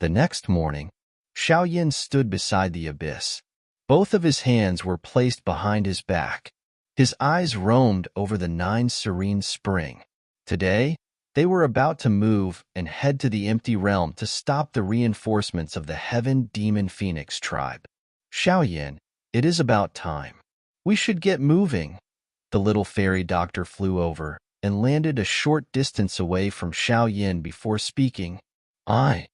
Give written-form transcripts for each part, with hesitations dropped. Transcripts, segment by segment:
The next morning, Xiaoyan stood beside the abyss. Both of his hands were placed behind his back. His eyes roamed over the 9 serene spring. Today, they were about to move and head to the empty realm to stop the reinforcements of the Heaven Demon Phoenix tribe. Xiaoyan, it is about time. We should get moving. The little fairy doctor flew over and landed a short distance away from Xiaoyan before speaking. Aye.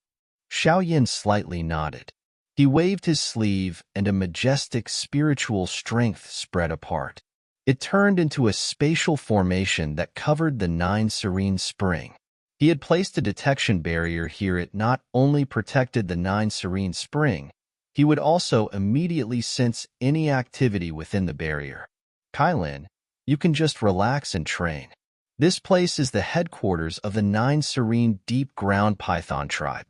Xiaoyan slightly nodded. He waved his sleeve and a majestic spiritual strength spread apart. It turned into a spatial formation that covered the 9 serene spring. He had placed a detection barrier here. It not only protected the 9 serene spring, he would also immediately sense any activity within the barrier. Kailin, you can just relax and train. This place is the headquarters of the 9 serene deep ground python tribe.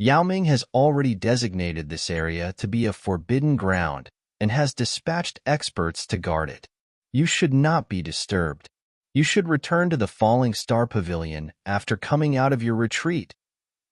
Yao Ming has already designated this area to be a forbidden ground and has dispatched experts to guard it. You should not be disturbed. You should return to the Falling Star Pavilion after coming out of your retreat.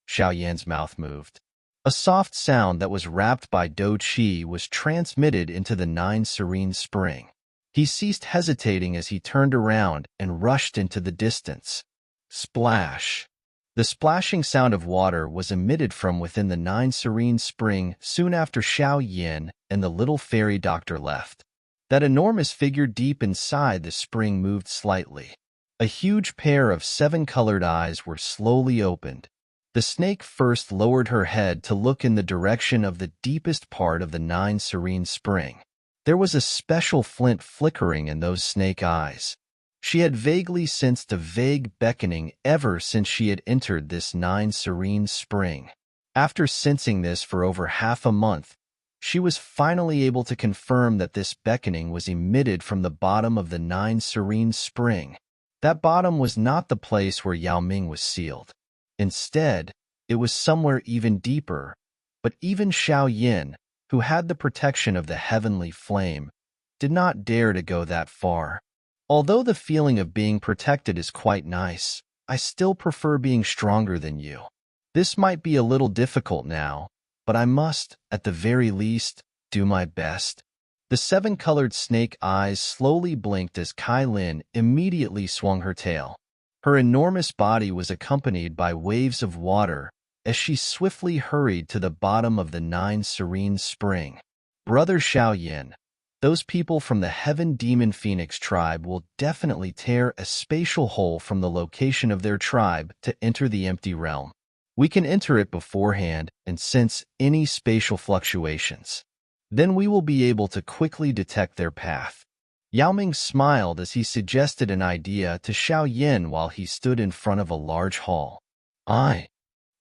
Xiaoyan's mouth moved. A soft sound that was wrapped by Do Qi was transmitted into the 9 serene spring. He ceased hesitating as he turned around and rushed into the distance. Splash! The splashing sound of water was emitted from within the 9 serene spring soon after Xiaoyan and the little fairy doctor left. That enormous figure deep inside the spring moved slightly. A huge pair of 7-colored eyes were slowly opened. The snake first lowered her head to look in the direction of the deepest part of the 9 serene spring. There was a special flint flickering in those snake eyes. She had vaguely sensed a vague beckoning ever since she had entered this 9 serene spring. After sensing this for over half a month, she was finally able to confirm that this beckoning was emitted from the bottom of the 9 serene spring. That bottom was not the place where Yao Ming was sealed. Instead, it was somewhere even deeper. But even Xiaoyan, who had the protection of the heavenly flame, did not dare to go that far. Although the feeling of being protected is quite nice, I still prefer being stronger than you. This might be a little difficult now, but I must, at the very least, do my best. The 7-colored snake eyes slowly blinked as Kailin immediately swung her tail. Her enormous body was accompanied by waves of water as she swiftly hurried to the bottom of the 9 serene spring. Brother Xiaoyan, those people from the Heaven Demon Phoenix tribe will definitely tear a spatial hole from the location of their tribe to enter the empty realm. We can enter it beforehand and sense any spatial fluctuations. Then we will be able to quickly detect their path. Yao Ming smiled as he suggested an idea to Xiaoyan while he stood in front of a large hall. Aye.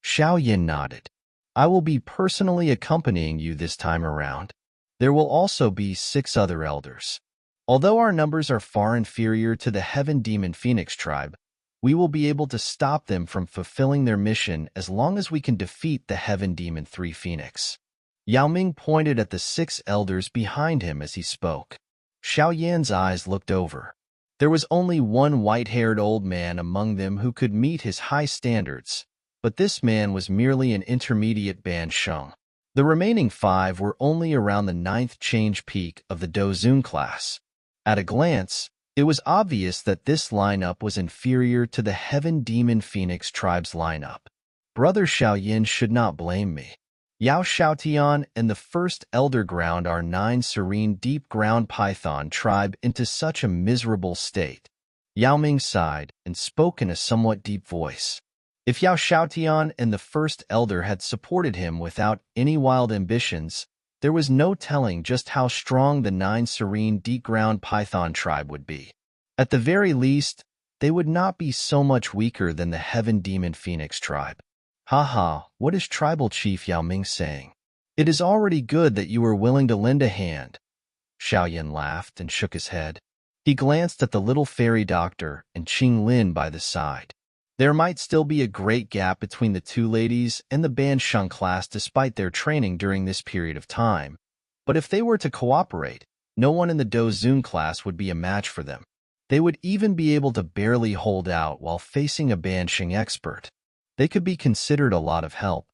Xiaoyan nodded. I will be personally accompanying you this time around. There will also be 6 other elders. Although our numbers are far inferior to the Heaven Demon Phoenix tribe, we will be able to stop them from fulfilling their mission as long as we can defeat the Heaven Demon 3 Phoenix. Yao Ming pointed at the 6 elders behind him as he spoke. Xiaoyan's eyes looked over. There was only one white-haired old man among them who could meet his high standards, but this man was merely an intermediate Ban Sheng. The remaining 5 were only around the 9th change peak of the Dozun class. At a glance, it was obvious that this lineup was inferior to the Heaven Demon Phoenix tribe's lineup. Brother Xiaoyan should not blame me. Yao Xiaotian and the first elder ground our 9 serene deep ground python tribe into such a miserable state. Yao Ming sighed and spoke in a somewhat deep voice. If Yao Xiaotian and the first elder had supported him without any wild ambitions, there was no telling just how strong the 9 serene deep ground python tribe would be. At the very least, they would not be so much weaker than the Heaven Demon Phoenix tribe. Haha, what is Tribal Chief Yao Ming saying? It is already good that you are willing to lend a hand. Xiaoyan laughed and shook his head. He glanced at the little fairy doctor and Qing Lin by the side. There might still be a great gap between the 2 ladies and the Ban Sheng class despite their training during this period of time, but if they were to cooperate, no one in the Dozun class would be a match for them. They would even be able to barely hold out while facing a Ban Sheng expert. They could be considered a lot of help.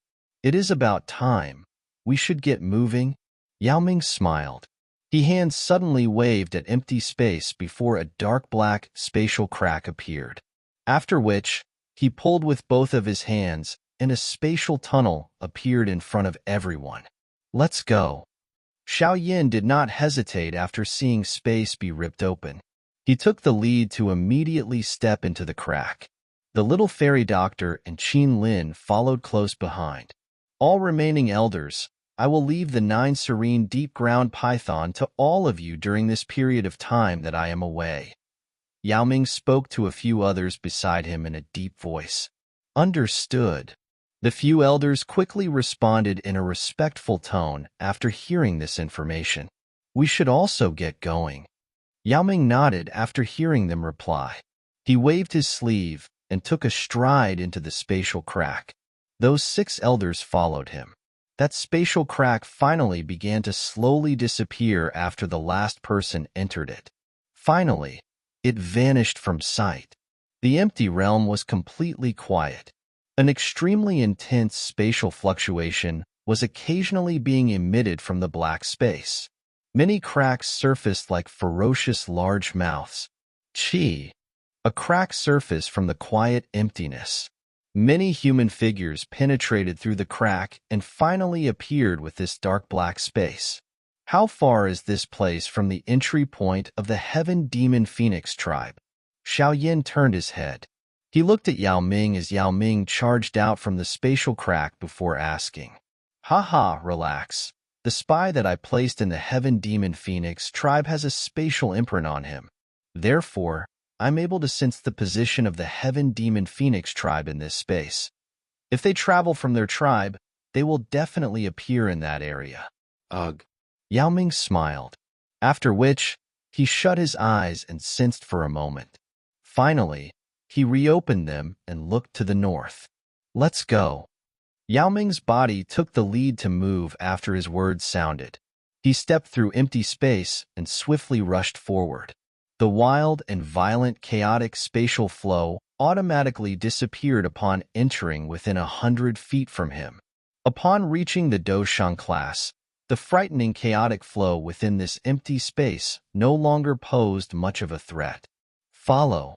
It is about time. We should get moving. Yao Ming smiled. His hand suddenly waved at empty space before a dark black spatial crack appeared. After which, he pulled with both of his hands, and a spatial tunnel appeared in front of everyone. Let's go. Xiaoyan did not hesitate after seeing space be ripped open. He took the lead to immediately step into the crack. The little fairy doctor and Qin Lin followed close behind. All remaining elders, I will leave the 9 serene deep-ground python to all of you during this period of time that I am away. Yao Ming spoke to a few others beside him in a deep voice. Understood. The few elders quickly responded in a respectful tone after hearing this information. We should also get going. Yao Ming nodded after hearing them reply. He waved his sleeve and took a stride into the spatial crack. Those 6 elders followed him. That spatial crack finally began to slowly disappear after the last person entered it. Finally, it vanished from sight. The empty realm was completely quiet. An extremely intense spatial fluctuation was occasionally being emitted from the black space. Many cracks surfaced like ferocious large mouths. Chi. A crack surfaced from the quiet emptiness. Many human figures penetrated through the crack and finally appeared with this dark black space. How far is this place from the entry point of the Heaven Demon Phoenix tribe? Xiaoyan turned his head. He looked at Yao Ming as Yao Ming charged out from the spatial crack before asking, Haha, relax. The spy that I placed in the Heaven Demon Phoenix tribe has a spatial imprint on him. Therefore, I'm able to sense the position of the Heaven Demon Phoenix tribe in this space. If they travel from their tribe, they will definitely appear in that area. Ugh. Yao Ming smiled, after which he shut his eyes and sensed for a moment. Finally, he reopened them and looked to the north. Let's go. Yao Ming's body took the lead to move after his words sounded. He stepped through empty space and swiftly rushed forward. The wild and violent chaotic spatial flow automatically disappeared upon entering within 100 feet from him. Upon reaching the Doshang class, the frightening chaotic flow within this empty space no longer posed much of a threat. Follow.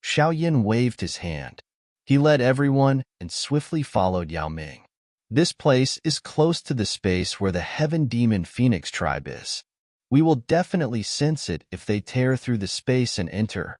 Xiaoyan waved his hand. He led everyone and swiftly followed Yao Ming. This place is close to the space where the Heaven Demon Phoenix tribe is. We will definitely sense it if they tear through the space and enter.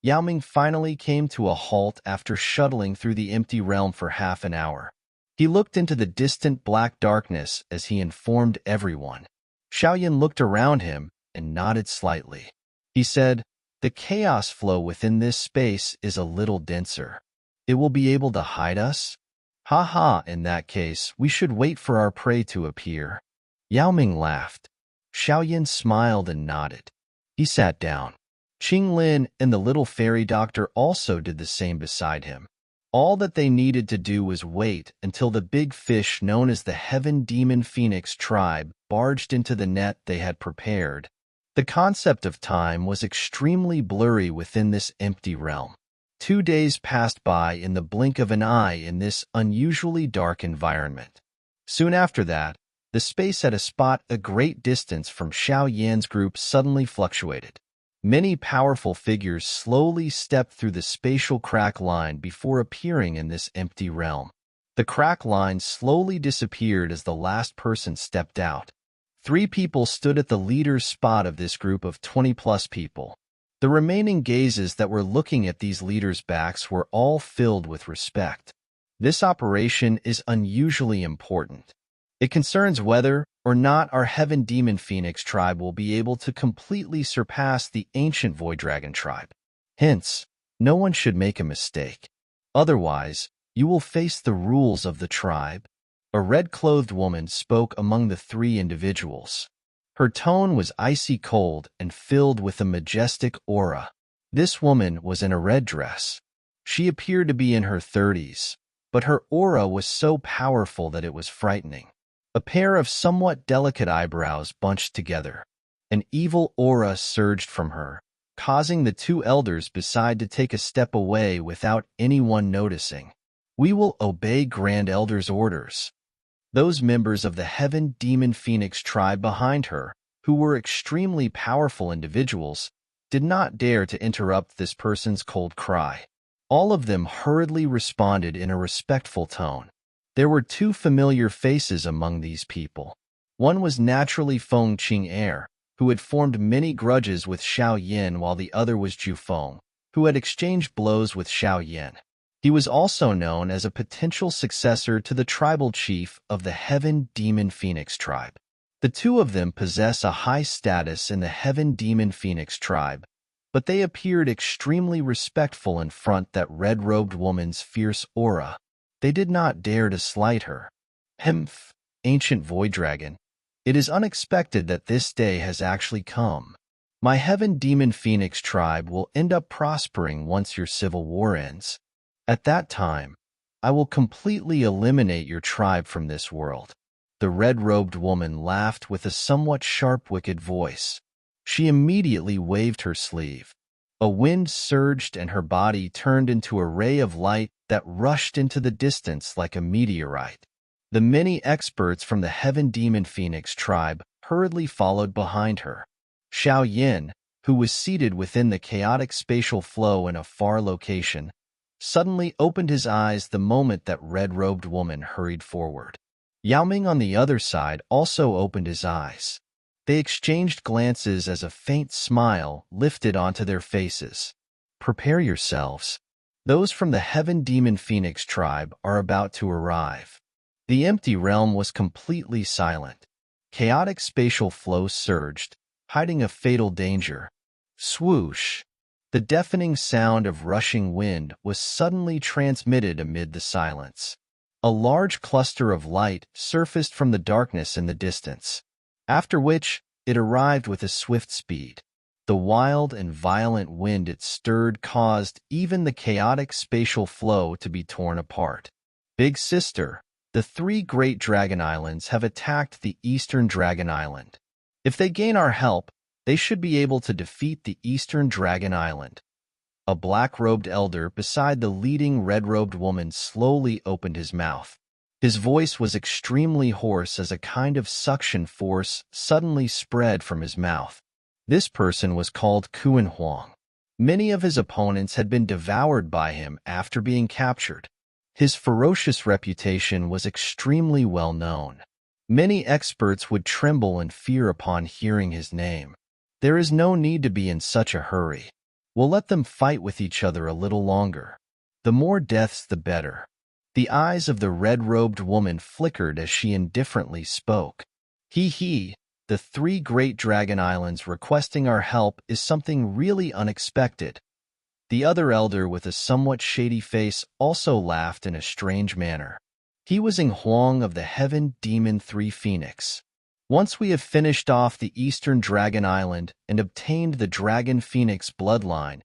Yao Ming finally came to a halt after shuttling through the empty realm for half an hour. He looked into the distant black darkness as he informed everyone. Xiaoyan looked around him and nodded slightly. He said, The chaos flow within this space is a little denser. It will be able to hide us? Haha, in that case, we should wait for our prey to appear. Yao Ming laughed. Xiaoyan smiled and nodded. He sat down. Qin Lin and the little fairy doctor also did the same beside him. All that they needed to do was wait until the big fish known as the Heaven Demon Phoenix tribe barged into the net they had prepared. The concept of time was extremely blurry within this empty realm. 2 days passed by in the blink of an eye in this unusually dark environment. Soon after that, the space at a spot a great distance from Xiaoyan's group suddenly fluctuated. Many powerful figures slowly stepped through the spatial crack line before appearing in this empty realm. The crack line slowly disappeared as the last person stepped out. 3 people stood at the leader's spot of this group of 20-plus people. The remaining gazes that were looking at these leaders' backs were all filled with respect. This operation is unusually important. It concerns whether or not our Heaven Demon Phoenix tribe will be able to completely surpass the ancient Void Dragon tribe. Hence, no one should make a mistake. Otherwise, you will face the rules of the tribe. A red-clothed woman spoke among the 3 individuals. Her tone was icy cold and filled with a majestic aura. This woman was in a red dress. She appeared to be in her 30s, but her aura was so powerful that it was frightening. A pair of somewhat delicate eyebrows bunched together. An evil aura surged from her, causing the 2 elders beside to take a step away without anyone noticing. We will obey Grand Elder's orders. Those members of the Heaven Demon Phoenix tribe behind her, who were extremely powerful individuals, did not dare to interrupt this person's cold cry. All of them hurriedly responded in a respectful tone. There were two familiar faces among these people. One was naturally Feng Qing'er, who had formed many grudges with Xiao Yin, while the other was Zhu Feng, who had exchanged blows with Xiao Yin. He was also known as a potential successor to the tribal chief of the Heaven Demon Phoenix tribe. The two of them possess a high status in the Heaven Demon Phoenix tribe, but they appeared extremely respectful in front of that red-robed woman's fierce aura. They did not dare to slight her. Hmph, ancient void dragon. It is unexpected that this day has actually come. My Heaven Demon Phoenix tribe will end up prospering once your civil war ends. At that time, I will completely eliminate your tribe from this world. The red-robed woman laughed with a somewhat sharp, wicked voice. She immediately waved her sleeve. A wind surged and her body turned into a ray of light that rushed into the distance like a meteorite. The many experts from the Heaven Demon Phoenix tribe hurriedly followed behind her. Xiao Yin, who was seated within the chaotic spatial flow in a far location, suddenly opened his eyes the moment that red-robed woman hurried forward. Yao Ming on the other side also opened his eyes. They exchanged glances as a faint smile lifted onto their faces. Prepare yourselves. Those from the Heaven Demon Phoenix tribe are about to arrive. The empty realm was completely silent. Chaotic spatial flow surged, hiding a fatal danger. Swoosh! The deafening sound of rushing wind was suddenly transmitted amid the silence. A large cluster of light surfaced from the darkness in the distance, after which it arrived with a swift speed. The wild and violent wind it stirred caused even the chaotic spatial flow to be torn apart. Big Sister, the three great Dragon Islands have attacked the Eastern Dragon Island. If they gain our help, they should be able to defeat the Eastern Dragon Island. A black-robed elder beside the leading red-robed woman slowly opened his mouth. His voice was extremely hoarse as a kind of suction force suddenly spread from his mouth. This person was called Kuan Huang. Many of his opponents had been devoured by him after being captured. His ferocious reputation was extremely well known. Many experts would tremble in fear upon hearing his name. There is no need to be in such a hurry. We'll let them fight with each other a little longer. The more deaths, the better. The eyes of the red-robed woman flickered as she indifferently spoke. He, the three great Dragon Islands requesting our help is something really unexpected. The other elder with a somewhat shady face also laughed in a strange manner. He was Ing Huang of the Heaven Demon 3 Phoenix. Once we have finished off the Eastern Dragon Island and obtained the Dragon Phoenix bloodline,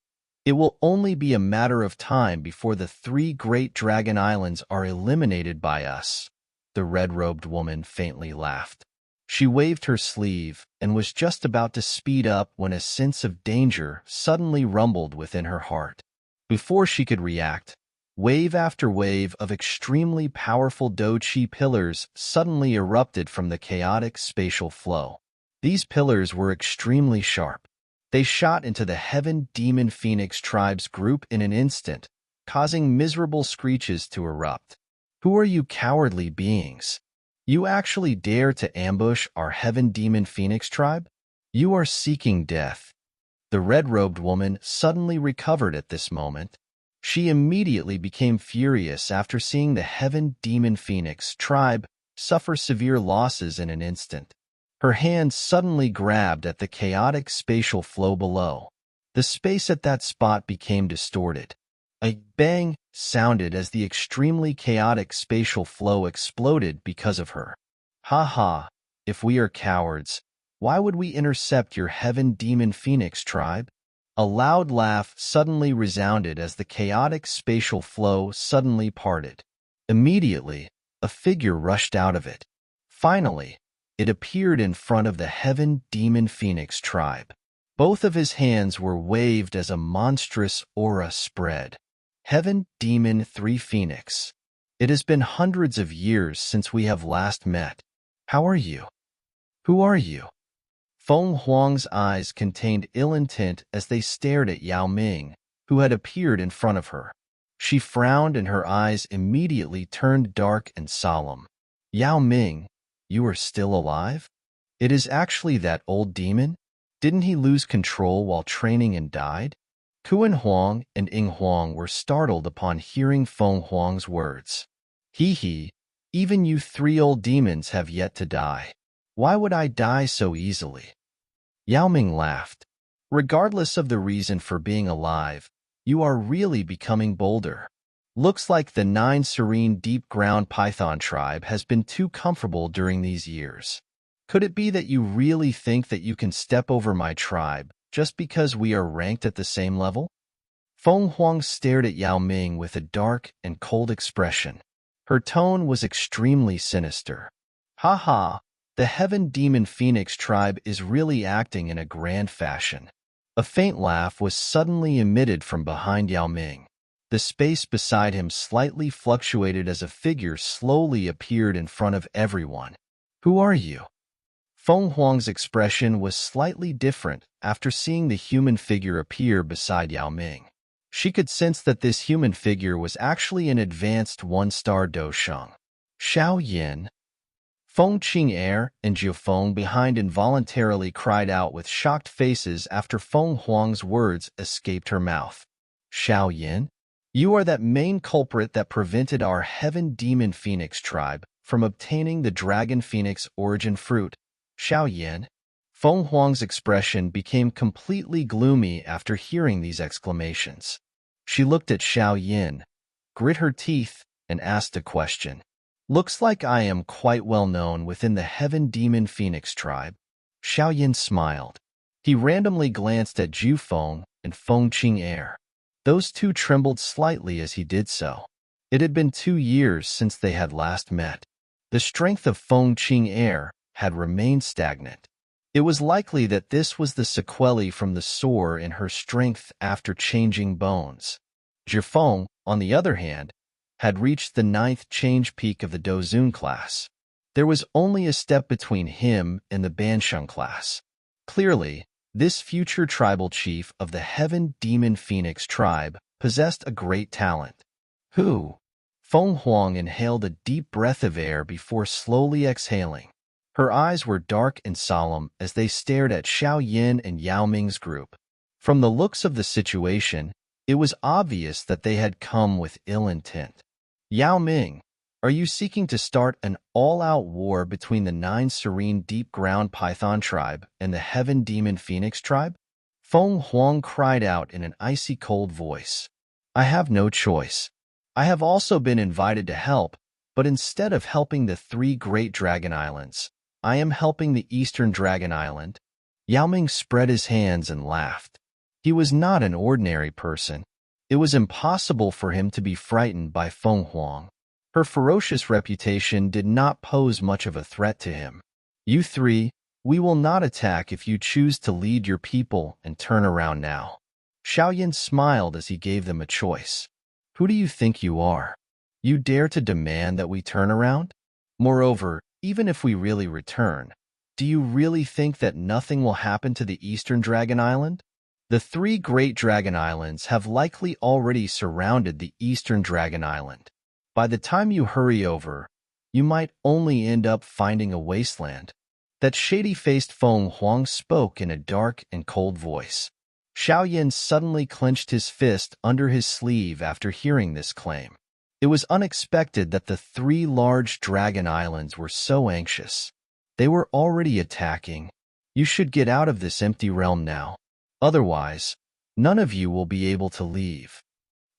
it will only be a matter of time before the three great Dragon Islands are eliminated by us. The red-robed woman faintly laughed. She waved her sleeve and was just about to speed up when a sense of danger suddenly rumbled within her heart. Before she could react, wave after wave of extremely powerful Do-Chi pillars suddenly erupted from the chaotic spatial flow. These pillars were extremely sharp. They shot into the Heaven Demon Phoenix tribe's group in an instant, causing miserable screeches to erupt. Who are you cowardly beings? You actually dare to ambush our Heaven Demon Phoenix tribe? You are seeking death. The red-robed woman suddenly recovered at this moment. She immediately became furious after seeing the Heaven Demon Phoenix tribe suffer severe losses in an instant. Her hand suddenly grabbed at the chaotic spatial flow below. The space at that spot became distorted. A bang sounded as the extremely chaotic spatial flow exploded because of her. Ha ha, if we are cowards, why would we intercept your Heaven Demon Phoenix tribe? A loud laugh suddenly resounded as the chaotic spatial flow suddenly parted. Immediately, a figure rushed out of it. Finally, it appeared in front of the Heaven Demon Phoenix tribe. Both of his hands were waved as a monstrous aura spread. Heaven Demon 3 Phoenix. It has been hundreds of years since we have last met. How are you? Who are you? Feng Huang's eyes contained ill intent as they stared at Yao Ming, who had appeared in front of her. She frowned and her eyes immediately turned dark and solemn. Yao Ming, you are still alive? It is actually that old demon? Didn't he lose control while training and died? Kuan Huang and Ying Huang were startled upon hearing Feng Huang's words. He, even you 3 old demons have yet to die. Why would I die so easily? Yao Ming laughed. Regardless of the reason for being alive, you are really becoming bolder. Looks like the 9 serene deep ground python tribe has been too comfortable during these years. Could it be that you really think that you can step over my tribe just because we are ranked at the same level? Feng Huang stared at Yao Ming with a dark and cold expression. Her tone was extremely sinister. Ha ha, the Heaven Demon Phoenix tribe is really acting in a grand fashion. A faint laugh was suddenly emitted from behind Yao Ming. The space beside him slightly fluctuated as a figure slowly appeared in front of everyone. Who are you? Feng Huang's expression was slightly different after seeing the human figure appear beside Yao Ming. She could sense that this human figure was actually an advanced 1-star Dosheng. Xiao Yin. Feng Qing'er and Jiufeng behind involuntarily cried out with shocked faces after Feng Huang's words escaped her mouth. Xiao Yin? You are that main culprit that prevented our Heaven Demon Phoenix tribe from obtaining the Dragon Phoenix origin fruit. Xiao Yin? Feng Huang's expression became completely gloomy after hearing these exclamations. She looked at Xiao Yin, grit her teeth, and asked a question. Looks like I am quite well known within the Heaven Demon Phoenix tribe. Xiao Yin smiled. He randomly glanced at Jiufeng and Feng Qing'er. Those two trembled slightly as he did so. It had been 2 years since they had last met. The strength of Feng Qing'er had remained stagnant. It was likely that this was the sequelae from the sore in her strength after changing bones. Jiufeng, on the other hand, had reached the 9th change peak of the Dozun class. There was only a step between him and the Bansheng class. Clearly, this future tribal chief of the Heaven Demon Phoenix tribe possessed a great talent. Who? Feng Huang inhaled a deep breath of air before slowly exhaling. Her eyes were dark and solemn as they stared at Xiao Yin and Yao Ming's group. From the looks of the situation, it was obvious that they had come with ill intent. Yao Ming, are you seeking to start an all-out war between the 9 serene deep ground python tribe and the Heaven Demon Phoenix tribe? Feng Huang cried out in an icy cold voice. I have no choice. I have also been invited to help, but instead of helping the 3 Great Dragon Islands, I am helping the Eastern Dragon Island. Yao Ming spread his hands and laughed. He was not an ordinary person. It was impossible for him to be frightened by Feng Huang. Her ferocious reputation did not pose much of a threat to him. You 3, we will not attack if you choose to lead your people and turn around now. Xiao Yin smiled as he gave them a choice. Who do you think you are? You dare to demand that we turn around? Moreover, even if we really return, do you really think that nothing will happen to the Eastern Dragon Island? The 3 Great Dragon Islands have likely already surrounded the Eastern Dragon Island. By the time you hurry over, you might only end up finding a wasteland. That shady-faced Feng Huang spoke in a dark and cold voice. Xiao Yin suddenly clenched his fist under his sleeve after hearing this claim. It was unexpected that the 3 large dragon islands were so anxious. They were already attacking. You should get out of this empty realm now. Otherwise, none of you will be able to leave.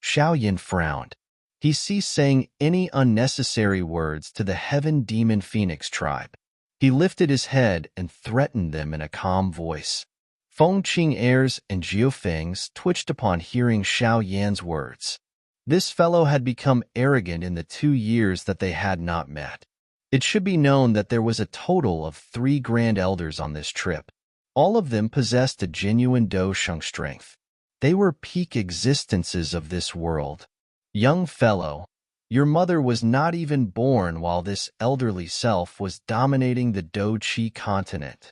Xiao Yin frowned. He ceased saying any unnecessary words to the Heaven Demon Phoenix tribe. He lifted his head and threatened them in a calm voice. Feng Qing'er's and Jiufeng's twitched upon hearing Xiao Yan's words. This fellow had become arrogant in the 2 years that they had not met. It should be known that there was a total of 3 Grand Elders on this trip. All of them possessed a genuine Dosheng strength. They were peak existences of this world. Young fellow, Your mother was not even born while this elderly self was dominating the Dou Qi continent.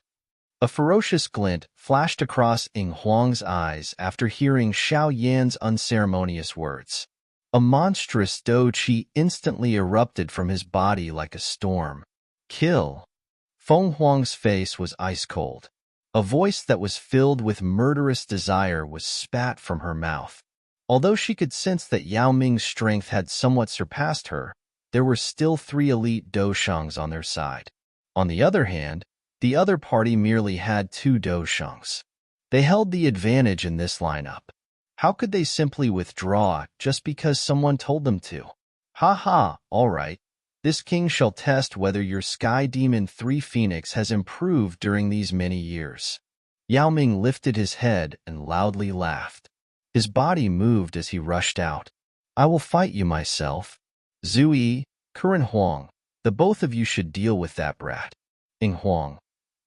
A ferocious glint flashed across Ing Huang's eyes after hearing Xiao Yan's unceremonious words. A monstrous Dou Qi instantly erupted from his body like a storm. Kill! Feng Huang's face was ice-cold. A voice that was filled with murderous desire was spat from her mouth. Although she could sense that Yao Ming's strength had somewhat surpassed her, there were still 3 elite Doushangs on their side. On the other hand, the other party merely had 2 Doushangs. They held the advantage in this lineup. How could they simply withdraw just because someone told them to? Ha ha, all right. This king shall test whether your Sky Demon 3 Phoenix has improved during these many years. Yao Ming lifted his head and loudly laughed. His body moved as he rushed out. I will fight you myself. Zhu Yi, Kuren Huang, the both of you should deal with that brat. Ing Huang,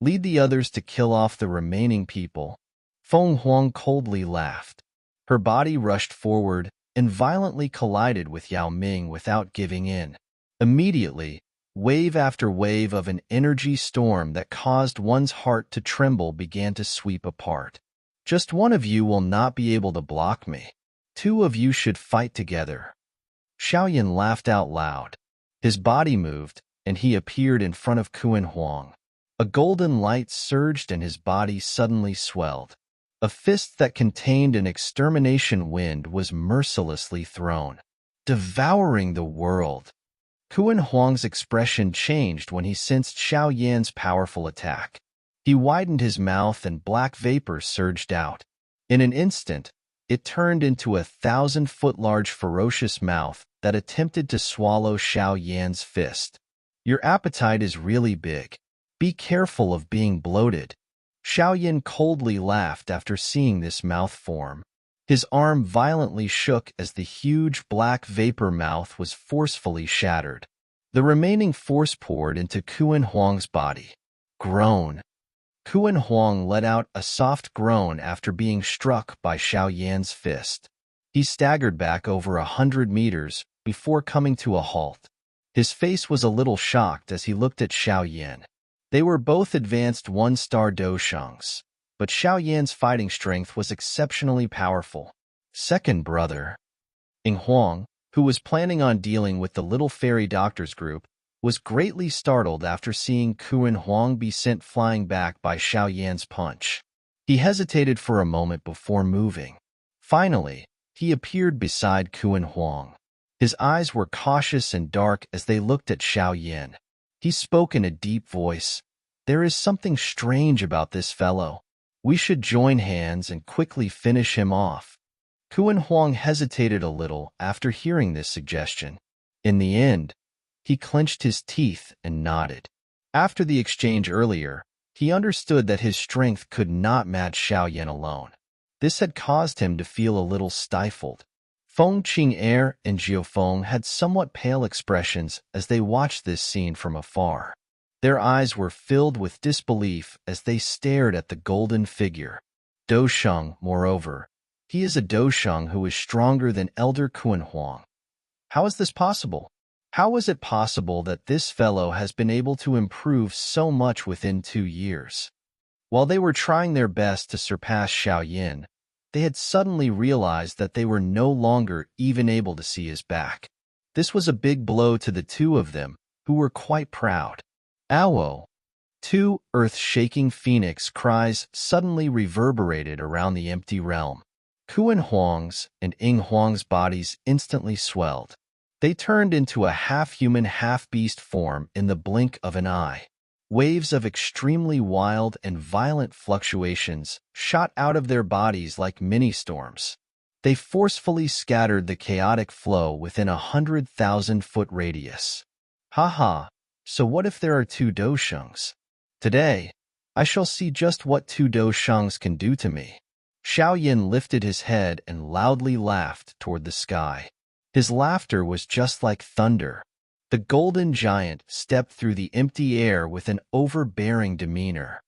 lead the others to kill off the remaining people. Feng Huang coldly laughed. Her body rushed forward and violently collided with Yao Ming without giving in. Immediately, wave after wave of an energy storm that caused one's heart to tremble began to sweep apart. Just one of you will not be able to block me. 2 of you should fight together. Xiaoyan laughed out loud. His body moved, and he appeared in front of Kuren Huang. A golden light surged and his body suddenly swelled. A fist that contained an extermination wind was mercilessly thrown, devouring the world. Kuren Huang's expression changed when he sensed Xiao Yan's powerful attack. He widened his mouth and black vapor surged out. In an instant, it turned into a 1,000-foot-large ferocious mouth that attempted to swallow Xiao Yan's fist. Your appetite is really big. Be careful of being bloated. Xiao Yan coldly laughed after seeing this mouth form. His arm violently shook as the huge black vapor mouth was forcefully shattered. The remaining force poured into Kuren Huang's body. Groan. Kuren Huang let out a soft groan after being struck by Xiao Yan's fist. He staggered back over 100 meters before coming to a halt. His face was a little shocked as he looked at Xiao Yan. They were both advanced 1-star Doushangs, but Xiao Yan's fighting strength was exceptionally powerful. Second brother. Ing Huang, who was planning on dealing with the Little Fairy Doctors group, was greatly startled after seeing Kuren Huang be sent flying back by Xiao Yan's punch. He hesitated for a moment before moving. Finally, he appeared beside Kuren Huang. His eyes were cautious and dark as they looked at Xiao Yan. He spoke in a deep voice. There is something strange about this fellow. We should join hands and quickly finish him off. Kuren Huang hesitated a little after hearing this suggestion. In the end, he clenched his teeth and nodded. After the exchange earlier, he understood that his strength could not match Xiao Yan alone. This had caused him to feel a little stifled. Feng Qing'er and Jiufeng had somewhat pale expressions as they watched this scene from afar. Their eyes were filled with disbelief as they stared at the golden figure. Doushang, moreover, he is a Doushang who is stronger than Elder Kuren Huang. How is this possible? How is it possible that this fellow has been able to improve so much within 2 years? While they were trying their best to surpass Xiao Yan, they had suddenly realized that they were no longer even able to see his back. This was a big blow to the 2 of them, who were quite proud. Owo! 2 earth-shaking phoenix cries suddenly reverberated around the empty realm. Kuren Huang's and Ing Huang's bodies instantly swelled. They turned into a half-human, half-beast form in the blink of an eye. Waves of extremely wild and violent fluctuations shot out of their bodies like mini-storms. They forcefully scattered the chaotic flow within 100,000-foot radius. Ha ha, so what if there are 2 Doushangs? Today, I shall see just what 2 Doushangs can do to me. Xiao Yan lifted his head and loudly laughed toward the sky. His laughter was just like thunder. The golden giant stepped through the empty air with an overbearing demeanor.